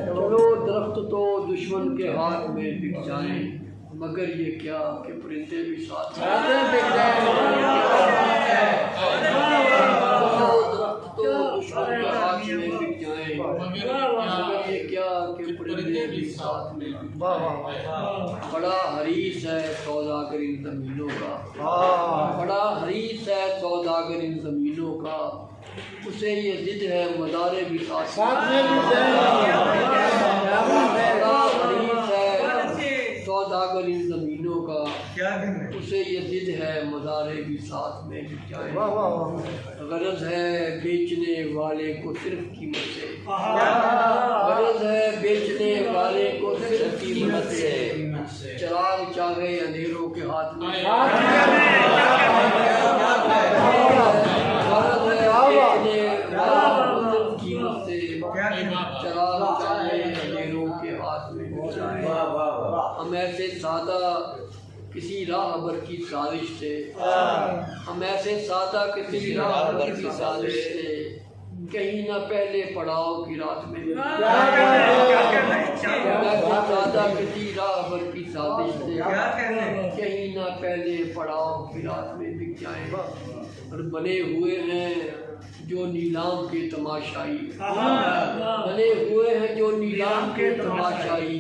चलो दरख्त तो दुश्मन के हाथ में बिक जाए, मगर ये क्या कि परिंदे भी साथ में बिक जाए। चलो दरख्त तो दुश्मन के हाथ में बिक जाए, मगर ये क्या कि परिंदे भी साथ में बिक जाए। बड़ा हरीस है सौदागर इन ज़मीनों का, बड़ा हरीस है सौदागर इन ज़मीनों का, उसे ये जिद है मज़ारे भी साथ में बिक जाए। बड़ा हरीस है सौदागर इन ज़मीनों का, उसे ये जिद है मज़ारे भी साथ में बिक जाए। गरज है बेचने वाले को सिर्फ कीमत से, गरज है बेचने वाले को सिर्फ कीमत से, चिराग चाहे अंधेरों के हाथ में। गरज है बेचने वाले को सिर्फ कीमत से, चिराग चाहे अंधेरों के हाथ में बिक जाए। हम ऐसे सादा किसी राहबर की साजिश से, हम ऐसे सादा किसी राहबर की साजिश से, कहीं ना पहले पड़ाव की रात में, सादा किसी राहबर की साजिश से, कहीं ना पहले पड़ाव की रात में बिक जाए। और बने हुए हैं जो नीलाम के तमाशाई, बने हुए हैं जो नीलाम के तमाशाई,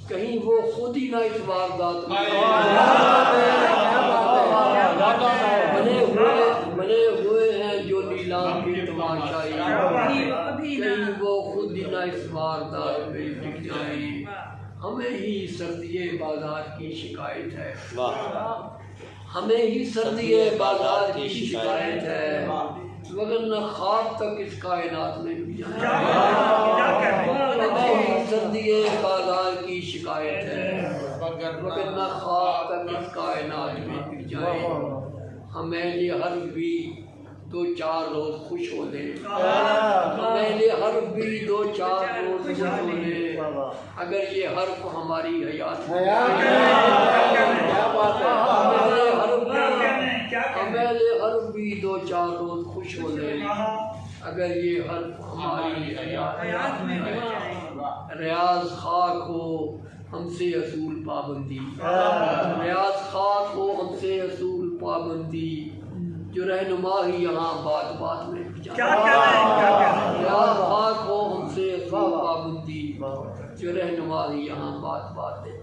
कहीं वो खुद ही ना इस वारदात में बने हुए हैं जो नीलाम के तमाशाई, कहीं वो खुद ही ना इस वारदात में बिक जाए। हमें ही सर्दिये बाजार की शिकायत है, हमें ही सर्दिये बाजार की शिकायत है, वरना ख्वाब तक इस कायनात में बिक जाए। हमें ही सर्दिये बाजार की शिकायत है, वरना ख्वाब तक इस कायनात में बिक जाए। हमें ये हर भी 2-4 रोज खुश हो ले, हमें ये हर भी 2-4 रोज खुश हो ले, अगर ये हर्फ हमारी हयात में, हमें ये हर भी 2-4 रोज खुश हो ले, अगर ये हर्फ हमारी हयात में। रियाज खाक हो हमसे असूल पाबंदी, रियाज खाक हो हमसे असूल पाबंदी, जो रहनुमा ही यहाँ बात बात में रियाज खाक हो हमसे असूल पाबंदी, जो रहनुमा ही यहाँ बात बात में।